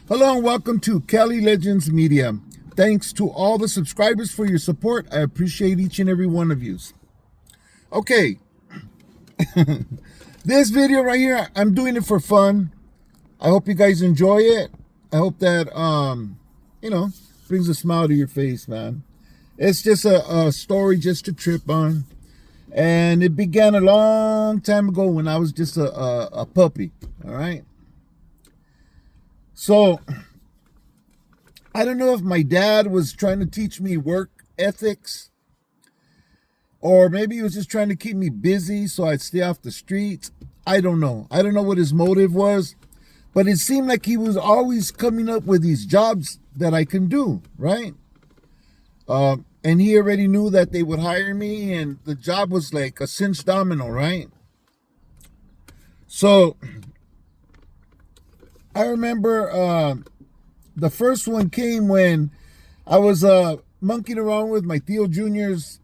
Hello and welcome to Cali Legends Media. Thanks to all the subscribers for your support. I appreciate each and every one of you. Okay, this video right here, I'm doing it for fun. I hope you guys enjoy it. I hope that, brings a smile to your face, man. It's just a story just to trip on. And it began a long time ago when I was just a puppy, all right? So, I don't know if my dad was trying to teach me work ethics, or maybe he was just trying to keep me busy so I'd stay off the streets. I don't know. I don't know what his motive was, but it seemed like he was always coming up with these jobs that I can do, right? And he already knew that they would hire me, and the job was like a cinched domino, right? So, I remember the first one came when I was monkeying around with my Theo Jr.'s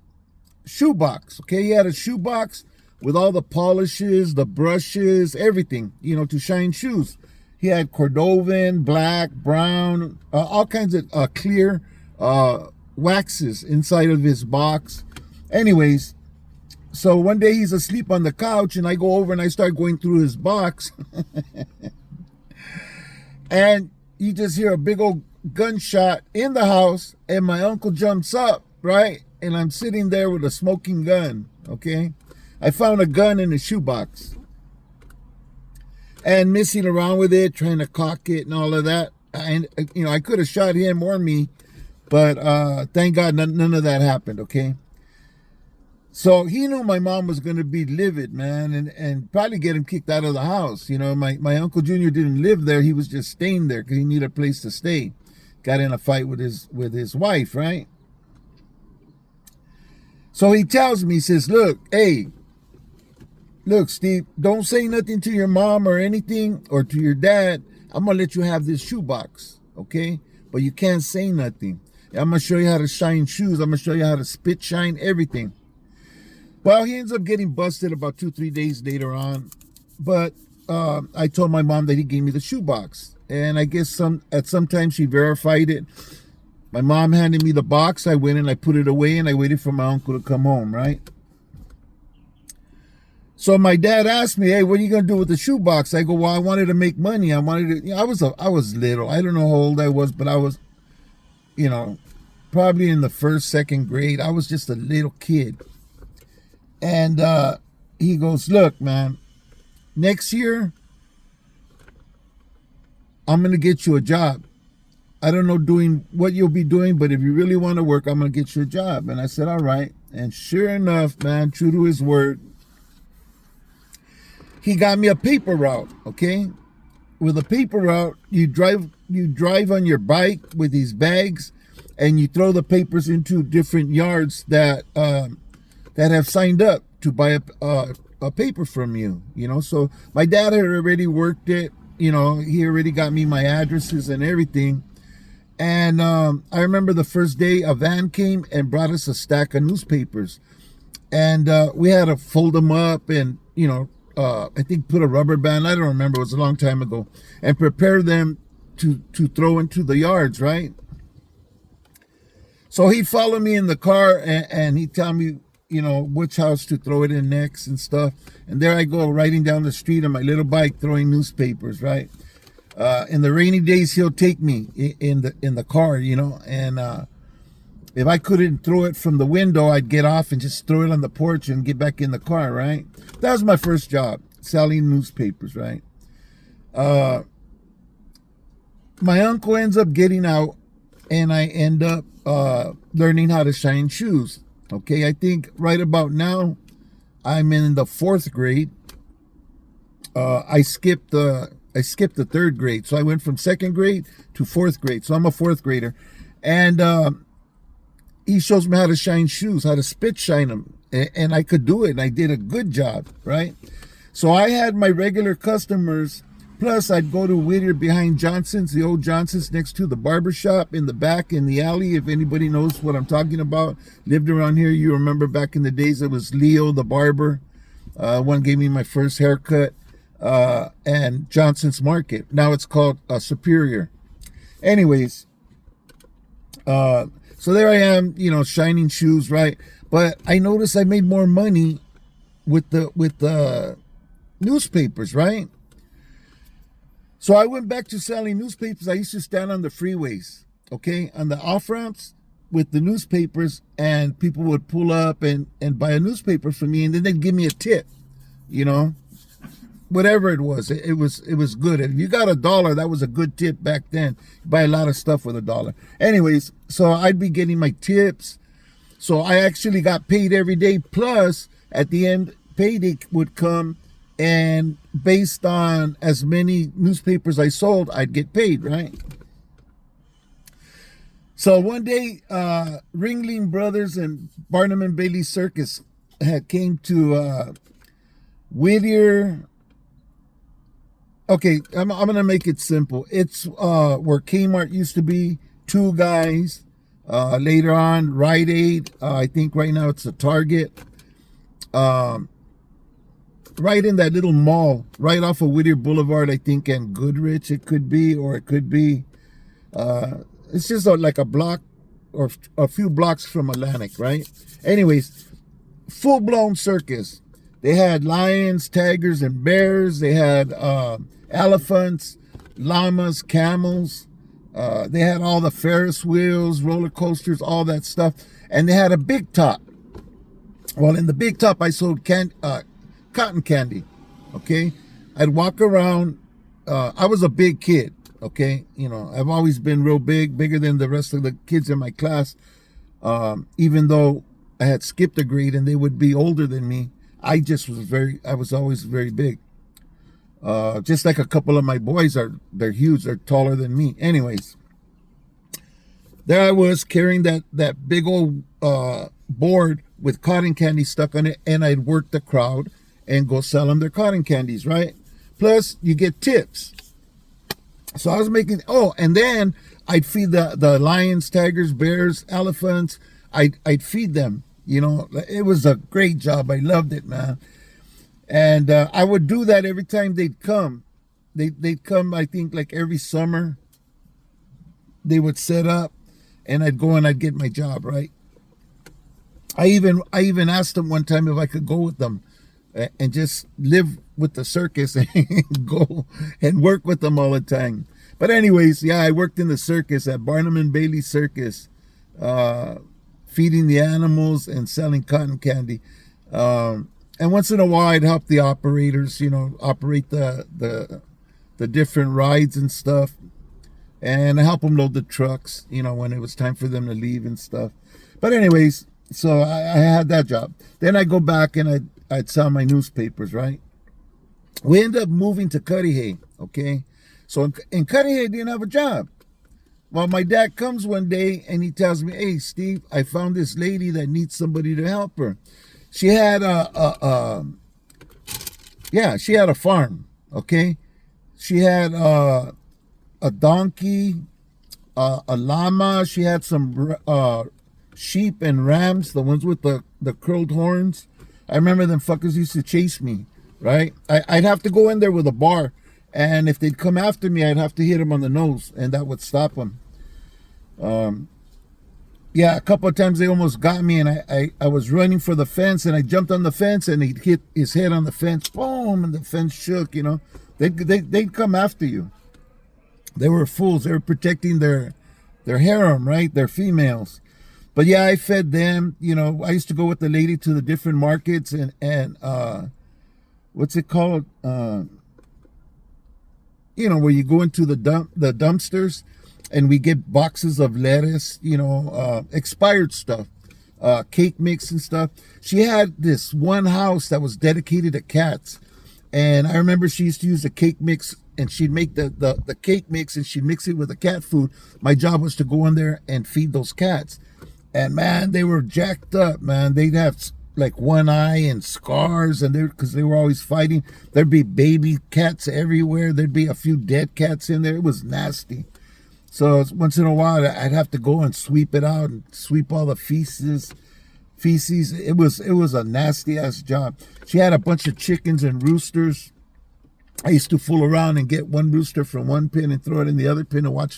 shoebox. Okay, he had a shoebox with all the polishes, the brushes, everything, to shine shoes. He had Cordovan, black, brown, all kinds of clear waxes inside of his box. Anyways, so one day he's asleep on the couch, and I go over and I start going through his box. And you just hear a big old gunshot in the house, and my uncle jumps up, right? And I'm sitting there with a smoking gun, okay? I found a gun in the shoebox. And messing around with it, trying to cock it and all of that. And, I could have shot him or me, but thank God none of that happened, okay? So he knew my mom was going to be livid, man, and probably get him kicked out of the house. My Uncle Junior didn't live there. He was just staying there because he needed a place to stay. Got in a fight with his wife, right? So he tells me, he says, look, Steve, don't say nothing to your mom or anything or to your dad. I'm going to let you have this shoebox, okay? But you can't say nothing. I'm going to show you how to shine shoes. I'm going to show you how to spit shine everything. Well, he ends up getting busted about 2-3 days later on. But I told my mom that he gave me the shoebox. And I guess at some time she verified it. My mom handed me the box. I went and I put it away, and I waited for my uncle to come home, right? So my dad asked me, hey, what are you going to do with the shoebox? I go, well, I wanted to make money. I wanted to, I was little. I don't know how old I was, but I was, probably in the first, second grade. I was just a little kid. And he goes, look, man, next year, I'm going to get you a job. I don't know doing what you'll be doing, but if you really want to work, I'm going to get you a job. And I said, all right. And sure enough, man, true to his word, he got me a paper route, okay? With a paper route, you drive on your bike with these bags, and you throw the papers into different yards that have signed up to buy a paper from you, So my dad had already worked it, he already got me my addresses and everything. And I remember the first day a van came and brought us a stack of newspapers. And we had to fold them up and, I think put a rubber band, I don't remember, it was a long time ago, and prepare them to throw into the yards, right? So he'd follow me in the car and he'd tell me, which house to throw it in next and stuff. And there I go, riding down the street on my little bike, throwing newspapers, right? In the rainy days, he'll take me in the car, and if I couldn't throw it from the window, I'd get off and just throw it on the porch and get back in the car, right? That was my first job, selling newspapers, right? My uncle ends up getting out, and I end up learning how to shine shoes. Okay, I think right about now, I'm in the 4th grade. I skipped the 3rd grade, so I went from 2nd grade to 4th grade. So I'm a 4th grader, and he shows me how to shine shoes, how to spit shine them, and I could do it, and I did a good job, right? So I had my regular customers. Plus, I'd go to Whittier behind Johnson's, the old Johnson's next to the barber shop in the back in the alley. If anybody knows what I'm talking about, lived around here, you remember back in the days it was Leo the barber. One gave me my first haircut. And Johnson's Market. Now it's called Superior. Anyways, so there I am, shining shoes, right? But I noticed I made more money with the newspapers, right? So I went back to selling newspapers. I used to stand on the freeways, okay, on the off ramps with the newspapers, and people would pull up and buy a newspaper from me, and then they'd give me a tip, whatever it was. It was good. If you got $1, that was a good tip back then. You buy a lot of stuff with $1. Anyways, so I'd be getting my tips. So I actually got paid every day. Plus, at the end, payday would come, and based on as many newspapers I sold, I'd get paid, right? So one day, Ringling Brothers and Barnum and Bailey Circus had came to Whittier. Okay, I'm going to make it simple. It's where Kmart used to be, Two Guys. Later on, Rite Aid. I think right now it's a Target. Right in that little mall, right off of Whittier Boulevard, I think, and Goodrich it could be, or it could be. It's just like a block or a few blocks from Atlantic, right? Anyways, full-blown circus. They had lions, tigers, and bears. They had elephants, llamas, camels. They had all the Ferris wheels, roller coasters, all that stuff. And they had a big top. Well, in the big top, I sold cotton candy, okay? I'd walk around. I was a big kid, okay? I've always been real big, bigger than the rest of the kids in my class. Even though I had skipped a grade and they would be older than me, I was always very big. Just like a couple of my boys they're huge, they're taller than me. Anyways, there I was carrying that big old board with cotton candy stuck on it, and I'd work the crowd and go sell them their cotton candies, right? Plus, you get tips. So I was making, and then I'd feed the lions, tigers, bears, elephants. I'd feed them. It was a great job. I loved it, man. And I would do that every time they'd come. They'd come, I think, like every summer. They would set up, and I'd go and I'd get my job, right? I even asked them one time if I could go with them and just live with the circus and go and work with them all the time. But anyways, yeah, I worked in the circus at Barnum and Bailey Circus, feeding the animals and selling cotton candy. And once in a while, I'd help the operators, operate the different rides and stuff. And I help them load the trucks, when it was time for them to leave and stuff. But anyways, so I had that job. Then I go back and I'd sell my newspapers, right? We end up moving to Cudahy, okay? So in Cudahy, I didn't have a job. Well, my dad comes one day and he tells me, "Hey, Steve, I found this lady that needs somebody to help her." She had she had a farm, okay? She had a donkey, a llama. She had some sheep and rams, the ones with the curled horns. I remember them fuckers used to chase me, right? I'd have to go in there with a bar, and if they'd come after me, I'd have to hit them on the nose, and that would stop them. A couple of times they almost got me, and I was running for the fence, and I jumped on the fence, and he'd hit his head on the fence, boom, and the fence shook. They'd come after you. They were fools. They were protecting their harem, right? Their females. But yeah, I fed them. I used to go with the lady to the different markets and what's it called? Where you go into the dumpsters, and we get boxes of lettuce, expired stuff, cake mix and stuff. She had this one house that was dedicated to cats. And I remember she used to use the cake mix, and she'd make the cake mix, and she'd mix it with the cat food. My job was to go in there and feed those cats. And man, they were jacked up, man. They'd have like one eye and scars, and because they were always fighting. There'd be baby cats everywhere. There'd be a few dead cats in there. It was nasty. So once in a while, I'd have to go and sweep it out and sweep all the feces. It was a nasty ass job. She had a bunch of chickens and roosters. I used to fool around and get one rooster from one pen and throw it in the other pen and watch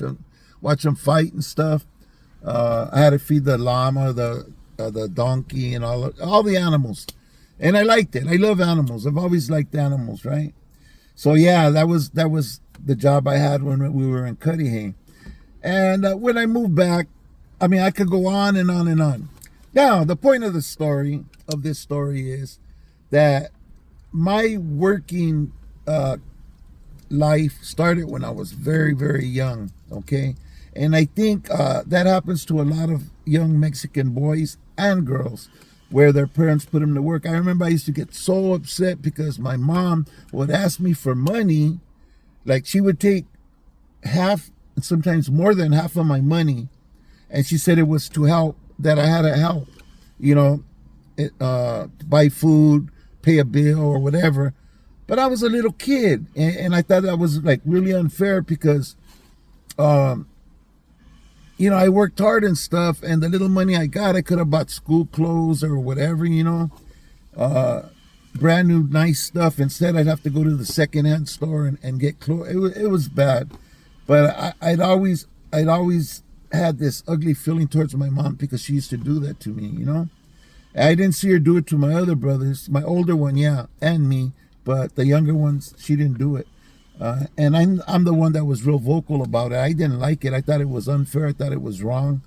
watch them fight and stuff. I had to feed the llama, the donkey, and all the animals, and I liked it. I love animals. I've always liked animals, right? So yeah, that was the job I had when we were in Cudahy. And when I moved back, I mean, I could go on and on and on. Now, the point of this story is that my working life started when I was very, very young, okay? And I think that happens to a lot of young Mexican boys and girls where their parents put them to work. I remember I used to get so upset because my mom would ask me for money. Like, she would take half, sometimes more than half of my money, and she said it was to help, that I had to help, buy food, pay a bill or whatever. But I was a little kid, and I thought that was like really unfair because, I worked hard and stuff, and the little money I got, I could have bought school clothes or whatever, brand new nice stuff. Instead, I'd have to go to the secondhand store and get clothes. It was bad, but I'd always had this ugly feeling towards my mom because she used to do that to me, I didn't see her do it to my other brothers. My older one, yeah, and me, but the younger ones, she didn't do it. And I'm the one that was real vocal about it. I didn't like it. I thought it was unfair. I thought it was wrong.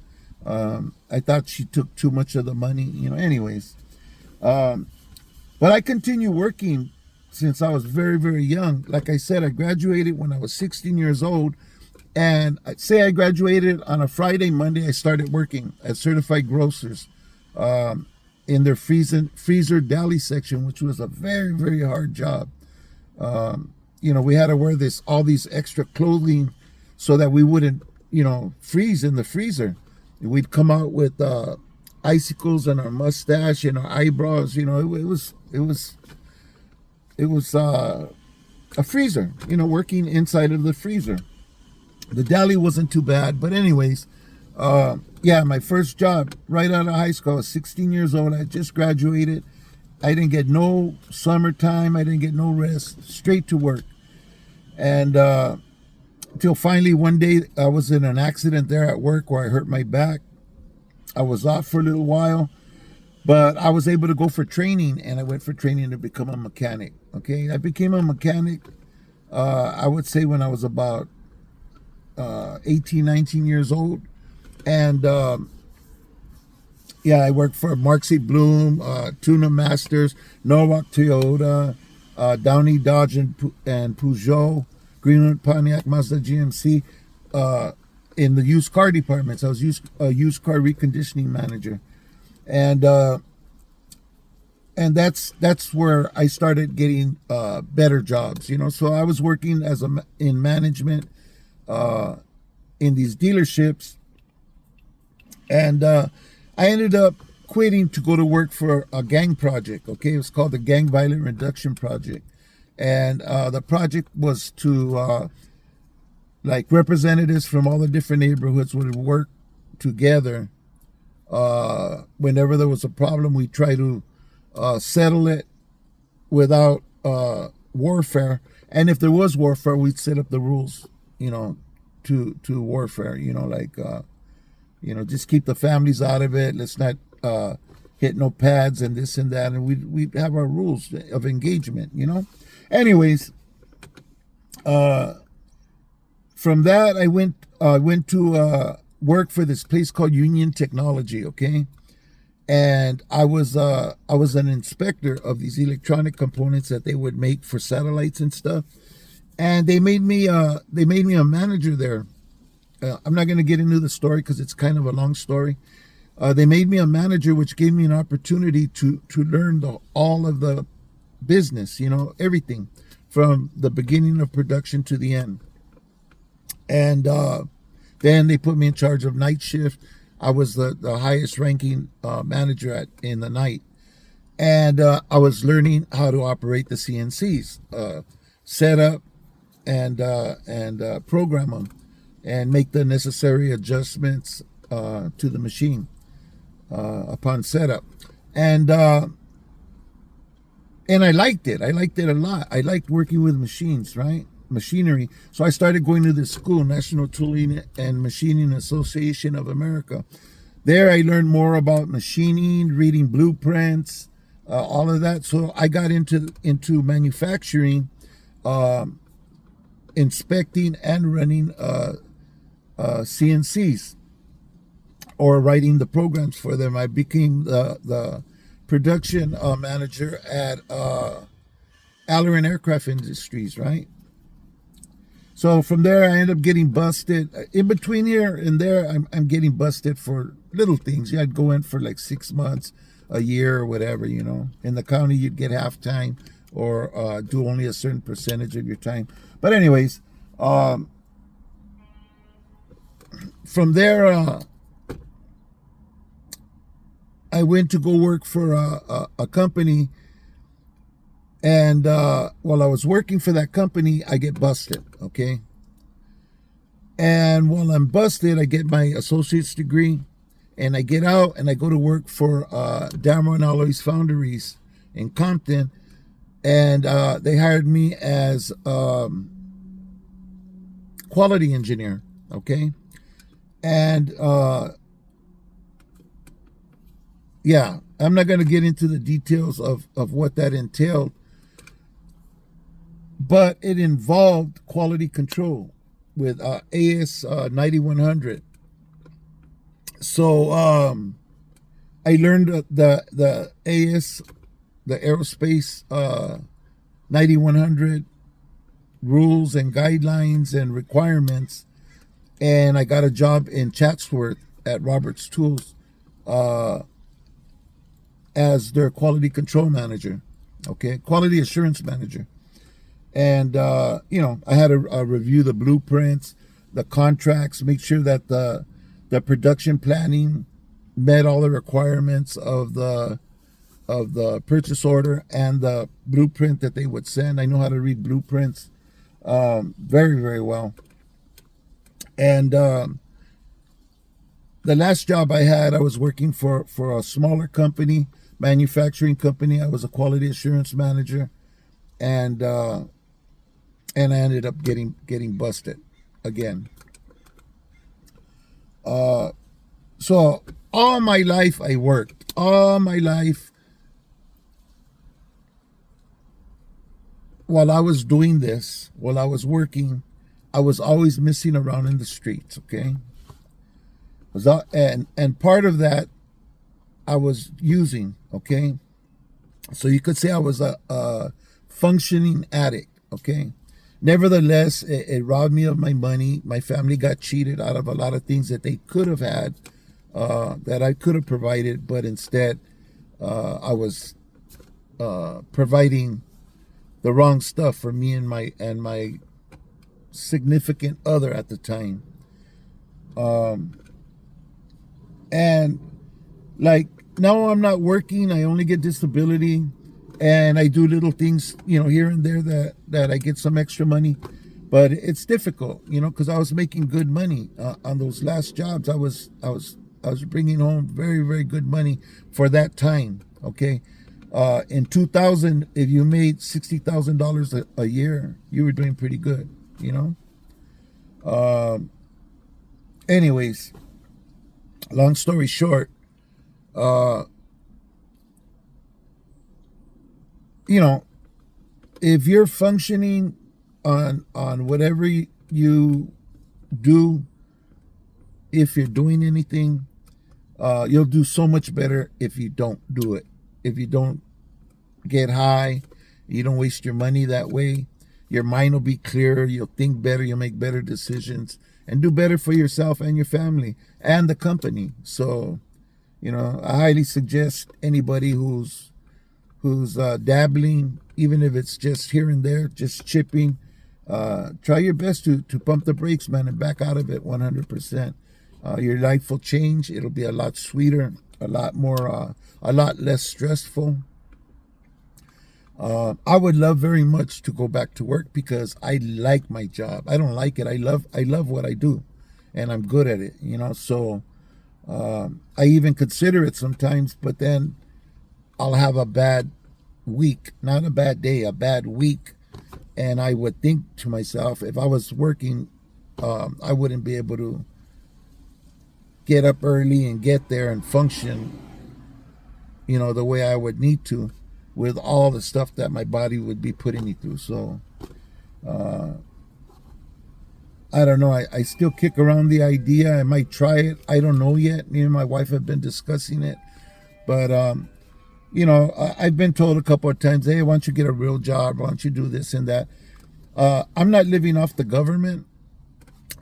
I thought she took too much of the money, anyways. But I continued working since I was very, very young. Like I said, I graduated when I was 16 years old. And I'd say I graduated on a Friday. Monday, I started working at Certified Grocers in their freezer deli section, which was a very, very hard job. We had to wear all these extra clothing so that we wouldn't, freeze in the freezer. We'd come out with icicles on our mustache and our eyebrows. It was a freezer, working inside of the freezer. The deli wasn't too bad, but anyways, my first job right out of high school, I was 16 years old. I just graduated. I didn't get no summertime. I didn't get no rest. Straight to work. And until finally one day I was in an accident there at work where I hurt my back. I was off for a little while, but I was able to go for training, and I went for training to become a mechanic. Okay, I became a mechanic, I would say when I was about 18, 19 years old. And I worked for Marksy Bloom, Tuna Masters, Norwalk Toyota, Downey Dodge and Peugeot, Greenwood Pontiac Mazda GMC, in the used car departments. I was a used car reconditioning manager. And that's where I started getting better jobs, So I was working in management in these dealerships, and I ended up quitting to go to work for a gang project. Okay, it was called the Gang Violent Reduction Project, and the project was to representatives from all the different neighborhoods would work together. Whenever there was a problem, we try to settle it without warfare, and if there was warfare, we'd set up the rules, to warfare, just keep the families out of it. Let's not hit no pads and this and that, and we'd have our rules of engagement, Anyways, from that I went to work for this place called Union Technology, okay? And I was an inspector of these electronic components that they would make for satellites and stuff. And they made me a manager there. I'm not going to get into the story because it's kind of a long story. They made me a manager, which gave me an opportunity to learn all of the business, everything from the beginning of production to the end. And then they put me in charge of night shift. I was the highest ranking manager in the night. And I was learning how to operate the CNCs, set up and program them and make the necessary adjustments to the machine upon setup. And I liked it. I liked it a lot. I liked working with machines, right? machinery. So I started going to this school, National Tooling and Machining Association of America. There I learned more about machining, reading blueprints, all of that. So I got into manufacturing, inspecting and running CNCs, or writing the programs for them. I became the production manager at Alleran Aircraft Industries, right? So from there, I ended up getting busted. In between here and there, I'm getting busted for little things. Yeah, I'd go in for like 6 months, a year, or whatever, you know. In the county, you'd get half time or do only a certain percentage of your time. But anyways, from there, I went to go work for a company. And while I was working for that company, I get busted, okay? And while I'm busted, I get my associate's degree, and I get out and I go to work for Dameron Alloys Foundries in Compton, and they hired me as quality engineer, okay? And yeah, I'm not going to get into the details of what that entailed, but it involved quality control with AS 9100. So I learned the AS, the aerospace 9100 rules and guidelines and requirements, and I got a job in Chatsworth at Roberts Tools as their quality control manager, okay, quality assurance manager. And you know, I had to review the blueprints, the contracts, make sure that the production planning met all the requirements of the purchase order and the blueprint that they would send. I know how to read blueprints very, very well. And the last job I had, I was working for a smaller company, manufacturing company. I was a quality assurance manager, and I ended up getting busted again. So all my life I worked. All my life, while I was doing this, while I was working, I was always messing around in the streets, okay? And part of that I was using, okay? So you could say I was a functioning addict, okay? Nevertheless, it robbed me of my money. My family got cheated out of a lot of things that they could have had, that I could have provided, but instead I was providing the wrong stuff for me and my significant other at the time. And like now I'm not working. I only get disability, and I do little things, you know, here and there that I get some extra money, but it's difficult, you know, because I was making good money on those last jobs. I was bringing home very, very good money for that time. Okay, in 2000, if you made $60,000 a year, you were doing pretty good, you know. Anyways, long story short, you know, if you're functioning on whatever you do, if you're doing anything, you'll do so much better if you don't do it. If you don't get high, you don't waste your money that way. Your mind will be clearer. You'll think better. You'll make better decisions and do better for yourself and your family and the company. So, you know, I highly suggest anybody who's dabbling, even if it's just here and there, just chipping, try your best to pump the brakes, man, and back out of it 100%. Your life will change. It'll be a lot sweeter, a lot more, a lot less stressful. I would love very much to go back to work because I like my job. I don't like it. I love what I do, and I'm good at it, you know. So I even consider it sometimes, but then I'll have a bad week, not a bad day, a bad week, And I would think to myself, if I was working, I wouldn't be able to get up early and get there and function, the way I would need to with all the stuff that my body would be putting me through. So I don't know. I still kick around the idea. I might try it. I don't know yet. Me and my wife have been discussing it. But, I've been told a couple of times, hey, why don't you get a real job? Why don't you do this and that? I'm not living off the government.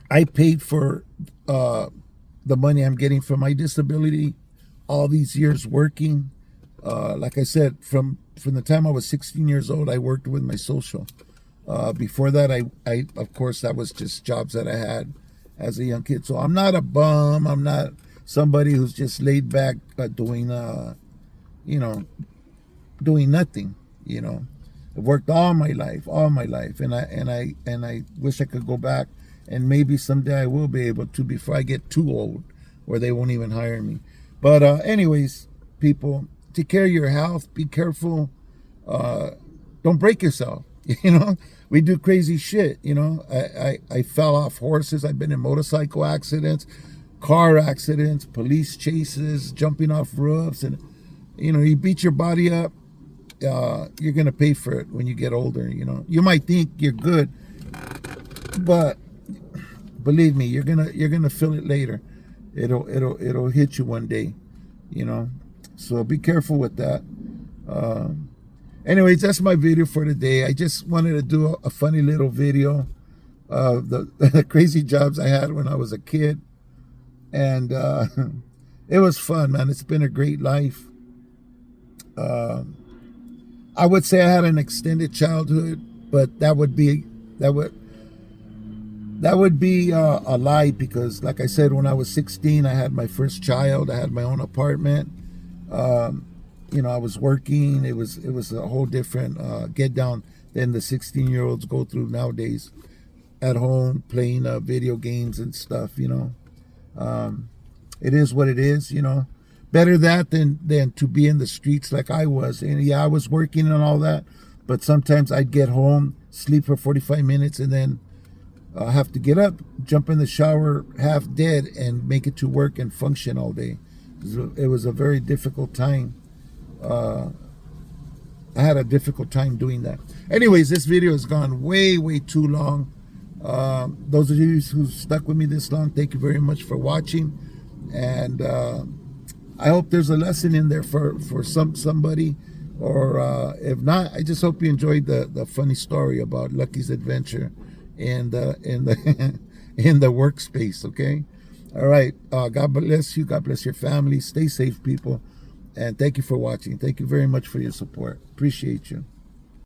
I paid for the money I'm getting from my disability all these years working. Like I said, from the time I was 16 years old, I worked with my social. Before that, I of course, that was just jobs that I had as a young kid. So I'm not a bum. I'm not somebody who's just laid back doing nothing. I've worked all my life, and I wish I could go back, and maybe someday I will be able to before I get too old, where they won't even hire me. But anyways, people, take care of your health. Be careful. Don't break yourself. We do crazy shit. I fell off horses. I've been in motorcycle accidents, car accidents, police chases, jumping off roofs, and you beat your body up. You're gonna pay for it when you get older. You might think you're good, but believe me, you're gonna feel it later. It'll hit you one day. So be careful with that. Anyways, that's my video for today. I just wanted to do a funny little video of the crazy jobs I had when I was a kid. And it was fun, man. It's been a great life. I would say I had an extended childhood, but that would be a lie, because like I said, when I was 16, I had my first child. I had my own apartment. I was working. It was a whole different get down than the 16-year-olds go through nowadays at home playing video games and stuff. It is what it is. Better that than to be in the streets like I was. And yeah, I was working and all that, but sometimes I'd get home, sleep for 45 minutes, and then have to get up, jump in the shower half dead, and make it to work and function all day. It was a very difficult time. I had a difficult time doing that. Anyways, this video has gone way, way too long. Those of you who stuck with me this long, thank you very much for watching. And I hope there's a lesson in there for somebody. Or if not, I just hope you enjoyed the funny story about Lucky's adventure in the in the workspace. Okay. All right. God bless you. God bless your family. Stay safe, people. And thank you for watching. Thank you very much for your support. Appreciate you.